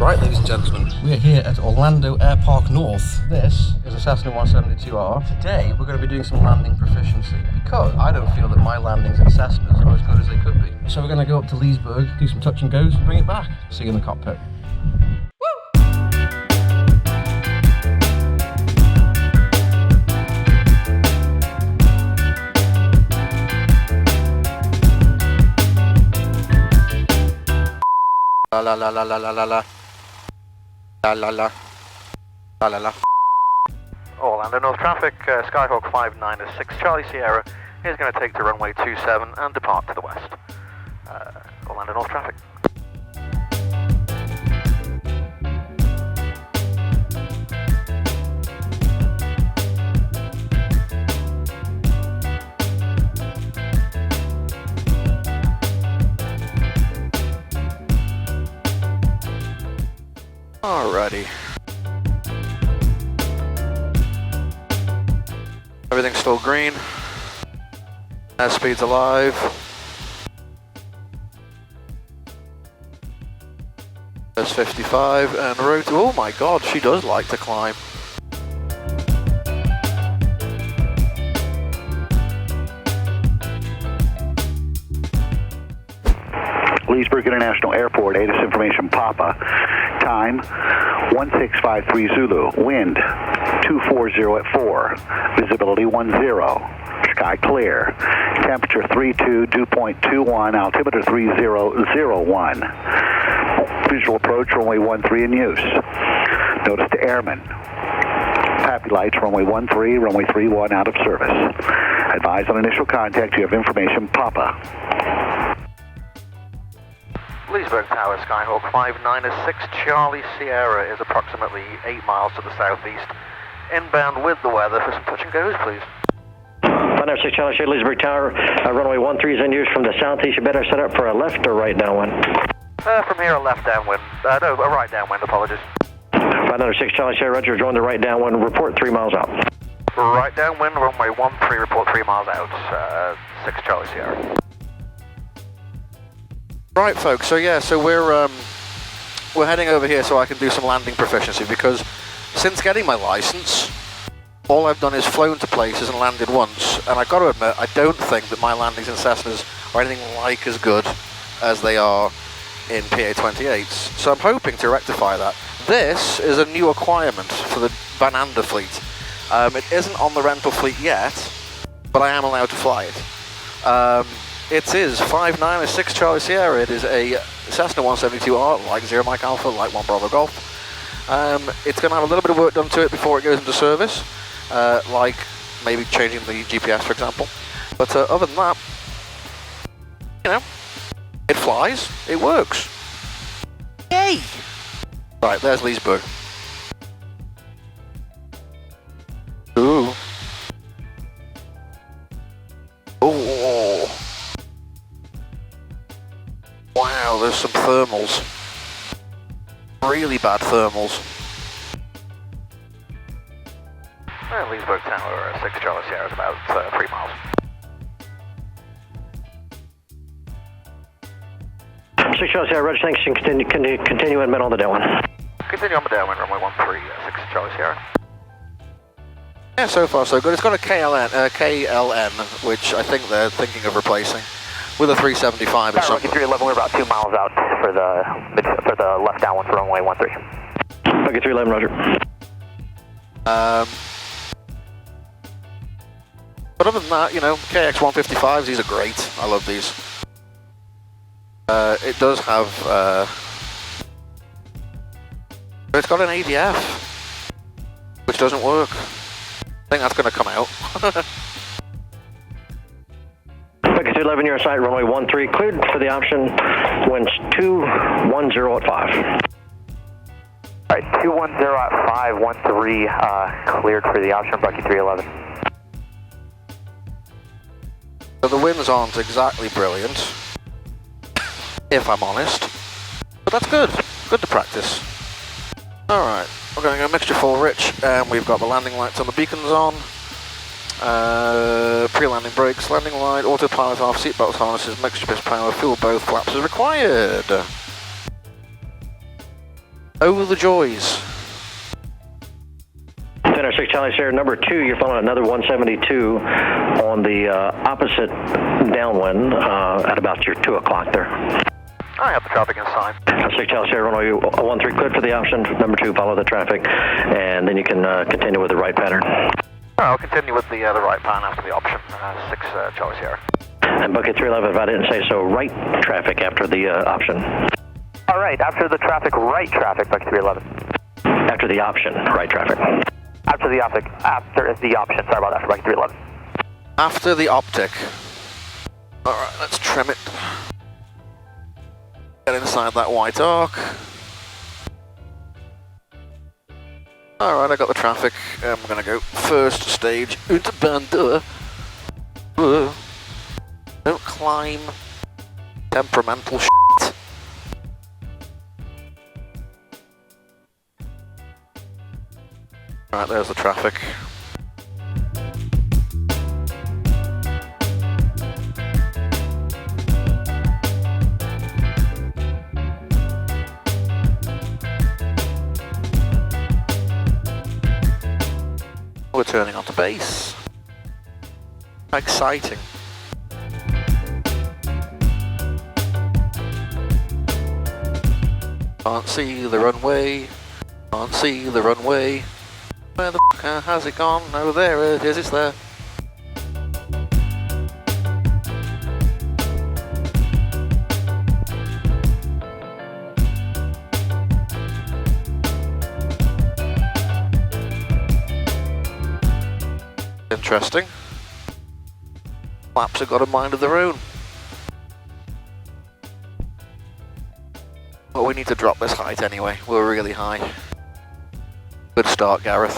Right, ladies and gentlemen, we're here at Orlando Airpark North. This is a Cessna 172R. Today, we're going to be doing some landing proficiency because I don't feel that my landings in Cessnas are as good as they could be. So we're going to go up to Leesburg, do some touch and goes, bring it back. See you in the cockpit. La la la la la la la la. La la la. La la la. Orlando North traffic, Skyhawk 596 Charlie Sierra is going to take to runway 27 and depart to the west. Orlando North traffic. Alrighty. Everything's still green. Airspeed's alive. There's 55 and road. Oh my god, she does like to climb. Leesburg International Airport, ATIS information Papa. Time 1653 Zulu. Wind 240 at 4. Visibility 10. Sky clear. Temperature 32, dew point 21. Altimeter 3001. Visual approach runway 13 in use. Notice to airmen. Happy lights runway 13, runway 31 out of service. Advise on initial contact. You have information Papa. Leesburg Tower, Skyhawk 596 Charlie Sierra is approximately 8 miles to the southeast. Inbound with the weather for some touch and goes, please. 596 Charlie Sierra, Leesburg Tower, runway 13 is in use from the southeast. You better set up for a left or right downwind. From here, a left downwind. No, a right downwind, apologies. 596 Charlie Sierra, Roger, join the right downwind, report 3 miles out. Right downwind, runway 13, report 3 miles out, 6 Charlie Sierra. Right, folks. So yeah, so we're heading over here so I can do some landing proficiency because since getting my license, all I've done is flown to places and landed once, and I got to admit, I don't think that my landings in Cessnas are anything like as good as they are in PA-28s. So I'm hoping to rectify that. This is a new acquirement for the Van Ander fleet. It isn't on the rental fleet yet, but I am allowed to fly it. It is 596 Charlie Sierra. It is a Cessna 172R, like 0 Mike Alpha, like 1 Bravo Golf. It's going to have a little bit of work done to it before it goes into service, like maybe changing the GPS, for example. But other than that, you know, it flies, it works. Yay! Right, there's Leesburg. Ooh. Oh. Wow, there's some thermals. Really bad thermals. Leesburg Tower, 6 Charlie Sierra is about 3 miles. 6 Charlie Sierra, Roger, thanks. Continue in middle on the downwind. Continue on the downwind, runway 13, 6 Charlie Sierra. Yeah, so far so good. It's got a KLN, which I think they're thinking of replacing with a 375 or something. 311, we're about 2 miles out for the left downwind for runway 13. Okay, 311, Roger. But other than that, you know, KX-155s, these are great. I love these. It does have, it's got an ADF, which doesn't work. I think that's going to come out. Okay, 211, you're in sight, runway 13, cleared for the option, winds 210 at 5. Alright, 210 at 5, 13, cleared for the option, Bucky 311. So the winds aren't exactly brilliant, if I'm honest, but that's good. Good to practice. Alright, we're going to go mixture full rich, and we've got the landing lights on the beacons on. Pre-landing brakes, landing light, autopilot off, seatbelt harnesses, mixture piston power, fuel both flaps as required. Oh, the joys. Center 6 Charlie Sierra, number 2, you're following another 172 on the opposite downwind at about your 2 o'clock there. I have the traffic inside. 6 Charlie Sierra, runway 13, cleared for the option. Number 2, follow the traffic, and then you can continue with the right pattern. I'll continue with the right pattern after the option, 6 Charlie Sierra. And Bucket 311, if I didn't say so, right traffic after the option. All right, after the traffic, right traffic, Bucket 311. After the option, right traffic. After the option, sorry about that, Bucket 311. After the optic. Alright, let's trim it. Get inside that white arc. Alright, I got the traffic. I'm gonna go first stage. Unterbande. Don't climb. Temperamental shit. Alright, there's the traffic. We're turning onto base. Exciting. Can't see the runway. Can't see the runway. Where the f has it gone? Oh, there it is, it's there. Interesting. Flaps have got a mind of their own. Well, we need to drop this height anyway. We're really high. Good start, Gareth.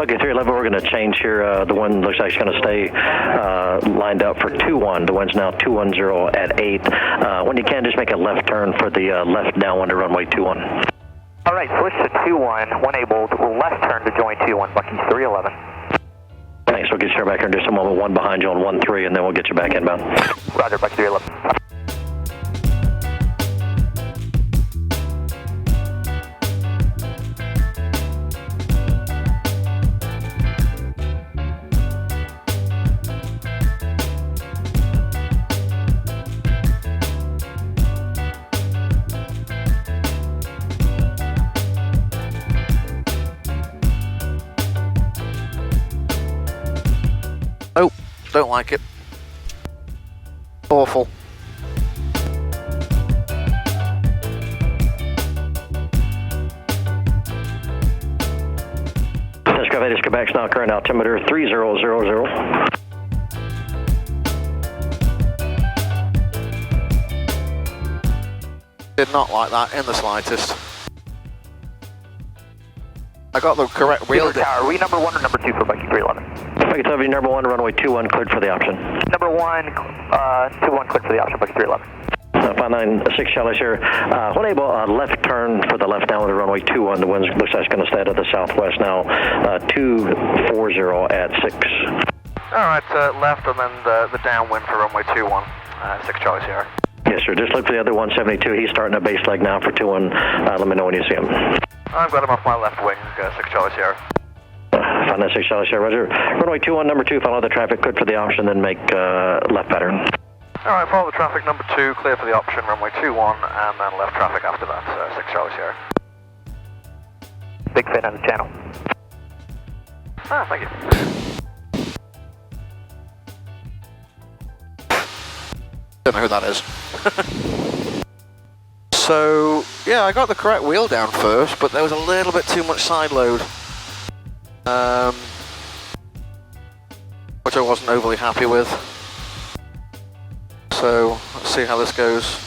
Okay, 311, we're going to change here. The one looks like it's going to stay lined up for 2-1. The wind's now 210 at 8. When you can, just make a left turn for the left downwind to runway 21. All right, switch to 21, when able, left turn to join 21, Bucky 311. Thanks, we'll get you back here in just a moment. 1 behind you on 13, and then we'll get you back inbound. Roger, Bucky 311. Oh, don't like it. Awful. Excavated Quebec's now current altimeter 3000. Did not like that in the slightest. I got the correct wheel. Tower, are we number 1 or number 2 for Bucky 311? Bucky 311, number 1, runway 21, cleared for the option. Number 1, 2-1, cleared for the option, Bucky 311. 596 Charlie Sierra. When able, left turn for the left down with the runway 21. The wind looks like it's going to stay out of the southwest now. 240 at 6. Alright, left and then the downwind for runway 21, 6 Charlie Sierra. Yes, sir. Just look for the other 172. He's starting a base leg now for 2-1. Let me know when you see him. I've got him off my left wing, 6 Charlie Sierra. 596 Charlie Sierra, roger. Runway 21, number 2, follow the traffic, cleared for the option, then make left pattern. Alright, follow the traffic, number 2, clear for the option, runway 21, and then left traffic after that, 6 Charlie Sierra. Big fin on the channel. Ah, thank you. Don't know who that is. So, yeah, I got the correct wheel down first, but there was a little bit too much side load. Which I wasn't overly happy with. So, let's see how this goes.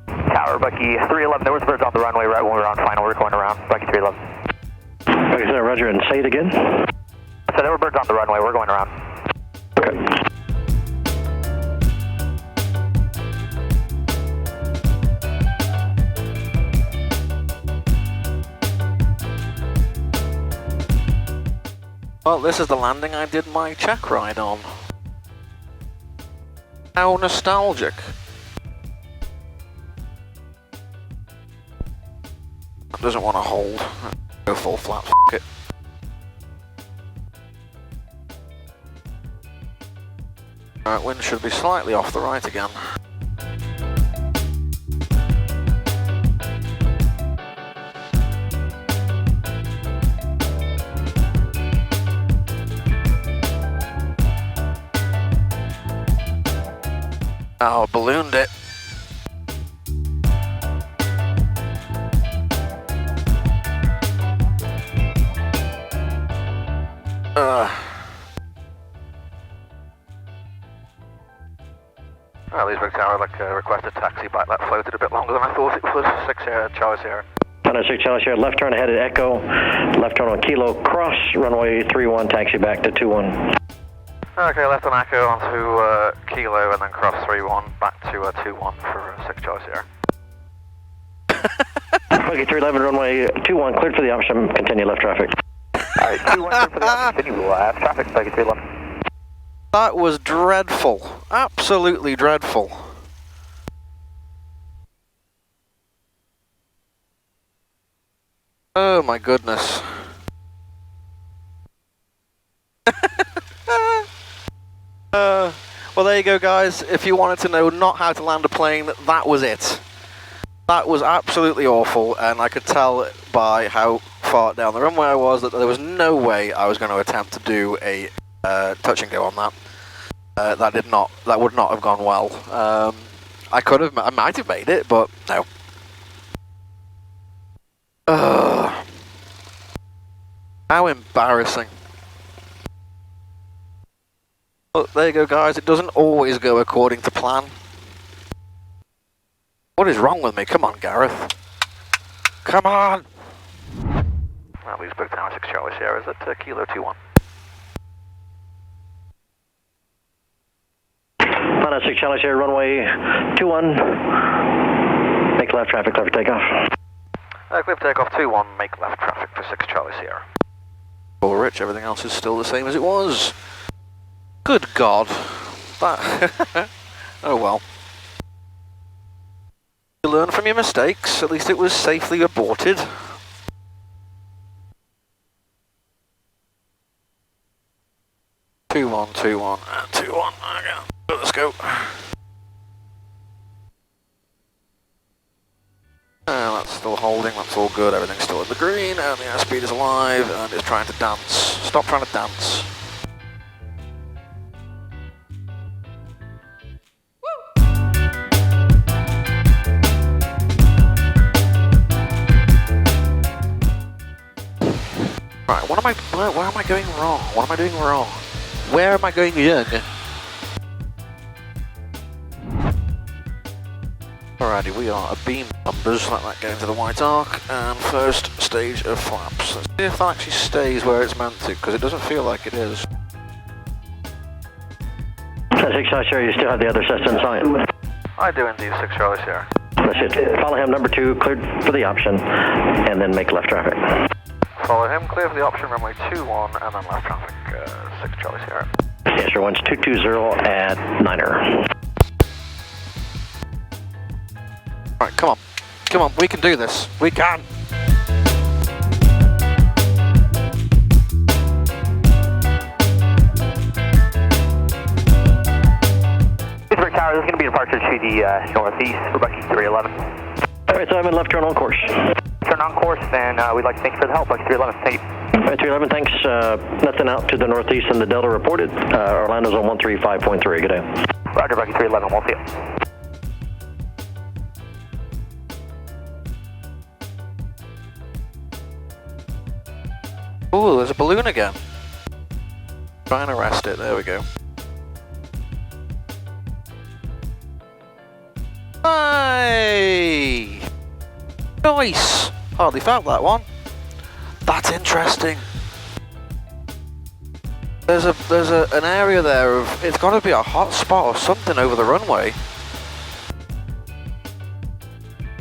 Tower, Bucky 311, there was birds on the runway right when we were on final, we're going around, Bucky 311. Okay, so roger, and say it again. So there were birds on the runway, we're going around. Okay. Well, this is the landing I did my check ride on. How nostalgic. Doesn't want to hold. Go full flat, f*** it. Alright, wind should be slightly off the right again. Oh, ballooned it. Leesburg Tower, I'd like to request a taxi back. That floated a bit longer than I thought it was. 6 Charlie Sierra. 6 Charlie Sierra, left turn ahead at Echo, left turn on Kilo, cross runway 31, taxi back to 21. Okay, left on Echo onto Kilo and then cross 31 back to 21 for 6 Charlie Sierra. Okay, 311 runway 21, cleared for the option, continue left traffic. Alright, 21 cleared for the option, continue left traffic, Buggy 311. That was dreadful. Absolutely dreadful. Oh my goodness. Well, there you go, guys. If you wanted to know not how to land a plane, that was it. That was absolutely awful, and I could tell by how far down the runway I was that there was no way I was going to attempt to do a touch and go on that. That would not have gone well. I might have made it, but no. How embarrassing. Well, there you go, guys. It doesn't always go according to plan. What is wrong with me? Come on, Gareth. Come on! Leesburg Tower 6 Charlie Sierra is at Kilo 21. 6 Charlie Sierra, runway 21. Make left traffic, clear for takeoff. Clear for takeoff 21, make left traffic for 6 Charlie Sierra. Well, Rich, everything else is still the same as it was. Good God. That. Oh well. You learn from your mistakes. At least it was safely aborted. Two one, 2-1, and 2-1. Okay. Let's go. That's still holding, that's all good, everything's still in the green, and the airspeed is alive, and it's trying to dance. Stop trying to dance. Right, where am I going wrong? What am I doing wrong? Where am I going young? Alrighty, we are a beam numbers, let that go into the white arc, and first stage of flaps. Let's see if that actually stays where it's meant to, because it doesn't feel like it is. 6 Charlie Sierra, you still have the other Cessna in sight? I do indeed, 6 Charlie Sierra. That's it. Follow him, number 2, cleared for the option, and then make left traffic. Follow him, clear for the option, runway 21, and then left traffic, 6 Charlie Sierra. Yes, sir, one's 220 at Niner. Alright, come on. Come on, we can do this. We can. Leesburg Tower, this is going to be departure to the northeast for Bucky 311. Alright, so I'm in left turn on course. Turn on course, and we'd like to thank you for the help, Bucky 311. Thank you. Alright, 311, thanks. Nothing out to the northeast and the Delta reported. Orlando's on 135.3. Good day. Roger, Bucky 311, we'll see you. Ooh, there's a balloon again. Try and arrest it, there we go. Hey! Nice! Hardly felt that one. That's interesting. There's an area there of, it's got to be a hot spot or something over the runway.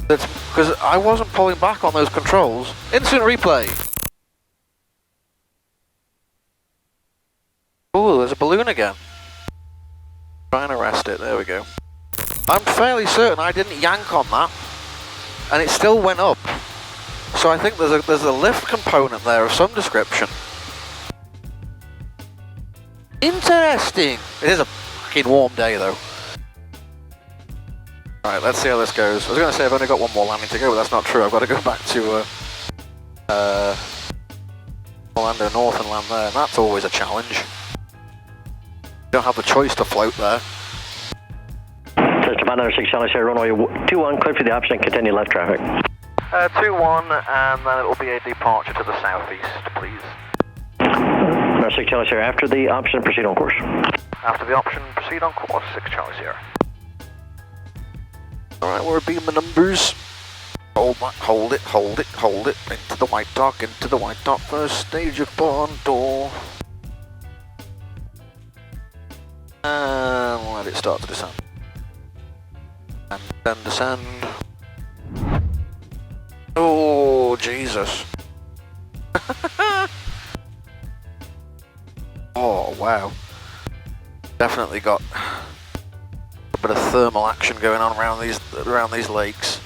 That's because I wasn't pulling back on those controls. Instant replay. Oh, there's a balloon again. Try and arrest it, there we go. I'm fairly certain I didn't yank on that, and it still went up. So I think there's a lift component there of some description. Interesting! It is a fucking warm day though. Alright, let's see how this goes. I was going to say I've only got one more landing to go, but that's not true. I've got to go back to Orlando North and land there, and that's always a challenge. You don't have the choice to float there. Cessna 596 Charlie Sierra, runway 21, clear for the option, continue left traffic. 21, and then it will be a departure to the southeast, please. 6 Charlie Sierra, after the option, proceed on course. After the option, proceed on course, 6 Charlie Sierra. Alright, we're being the numbers. Hold that, hold it, hold it, hold it. Into the white dock, into the white dock. First stage of barn door. And let it start to descend. And then descend. Oh, Jesus. Oh, wow. Definitely got a bit of thermal action going on around these lakes.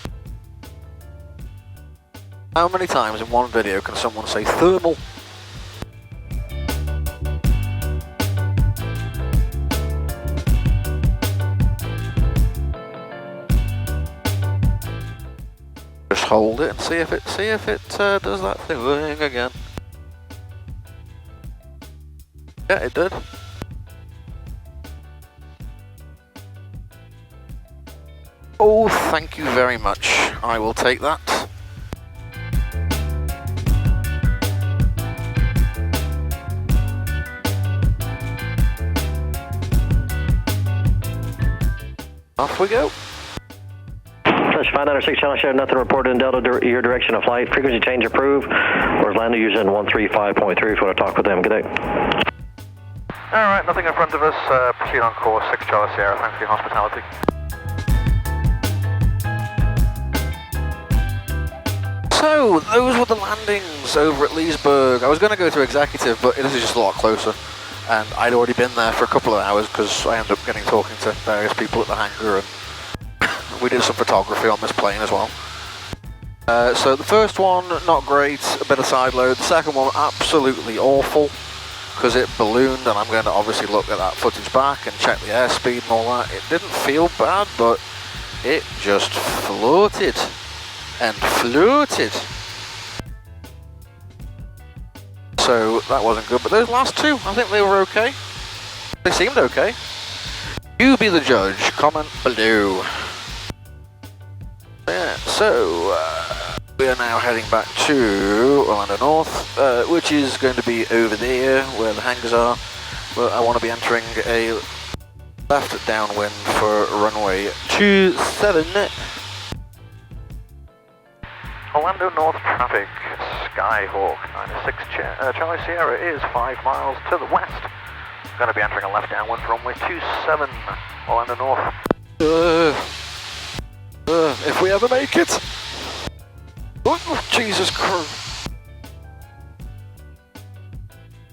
How many times in one video can someone say thermal? Just hold it and see if it does that thing again. Yeah, it did. Oh, thank you very much. I will take that. Off we go. Cessna 596 Charlie Sierra, nothing reported in Delta, your direction of flight. Frequency change approved. Orlando using 135.3 if you want to talk with them. Good day. Alright, nothing in front of us. Proceed on course, 6 Charlie Sierra. Thanks for your hospitality. So, those were the landings over at Leesburg. I was going to go to executive, but this is just a lot closer. And I'd already been there for a couple of hours because I ended up talking to various people at the hangar, and we did some photography on this plane as well. So the first one, not great, a bit of side load. The second one, absolutely awful because it ballooned, and I'm going to obviously look at that footage back and check the airspeed and all that. It didn't feel bad, but it just floated and floated. So that wasn't good, but those last two, I think they were okay. They seemed okay. You be the judge, comment below. Yeah, so we are now heading back to Orlando North, which is going to be over there where the hangars are. Well, I want to be entering a left downwind for runway 27. Orlando North traffic, Skyhawk 96 Charlie Sierra is 5 miles to the west. Going to be entering a left downwind for runway 27, Orlando North. If we ever make it. Oh, Jesus Christ.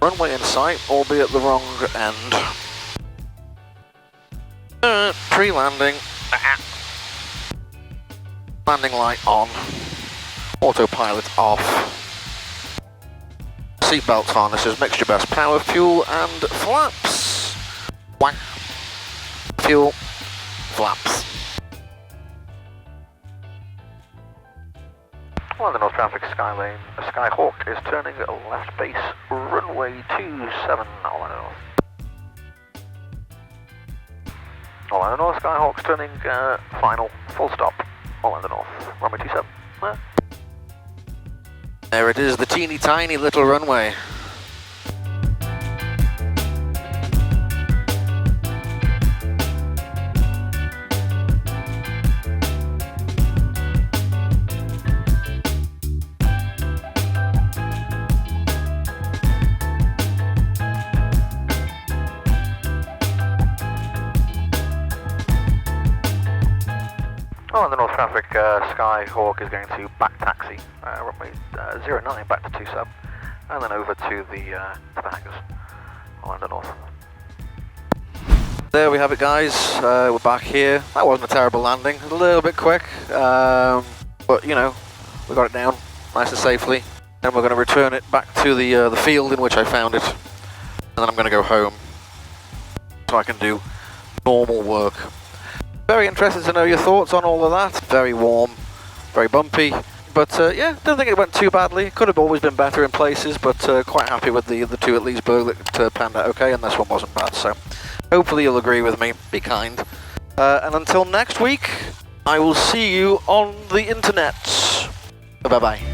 Runway in sight, albeit the wrong end. Pre-landing. Landing light on. Autopilot off. Seatbelt harnesses, mixture best power, fuel and flaps. Whack. Fuel, flaps. Orlando North traffic, Skylane, Skyhawk is turning left base, runway 27, Orlando North. Orlando North, Skyhawk's turning final, full stop, Orlando North, runway 27. There it is, the teeny tiny little runway. Orlando North traffic, Skyhawk is going to back taxi, runway 09 back to 27, and then over to the hangars. Orlando North. There we have it, guys. We're back here. That wasn't a terrible landing. A little bit quick, but you know, we got it down nice and safely. Then we're going to return it back to the field in which I found it, and then I'm going to go home so I can do normal work. Very interested to know your thoughts on all of that. Very warm, very bumpy, but yeah, don't think it went too badly. Could have always been better in places, but quite happy with the two at Leesburg that panned out okay, and this one wasn't bad. So hopefully you'll agree with me. Be kind. And until next week, I will see you on the internet. Bye-bye.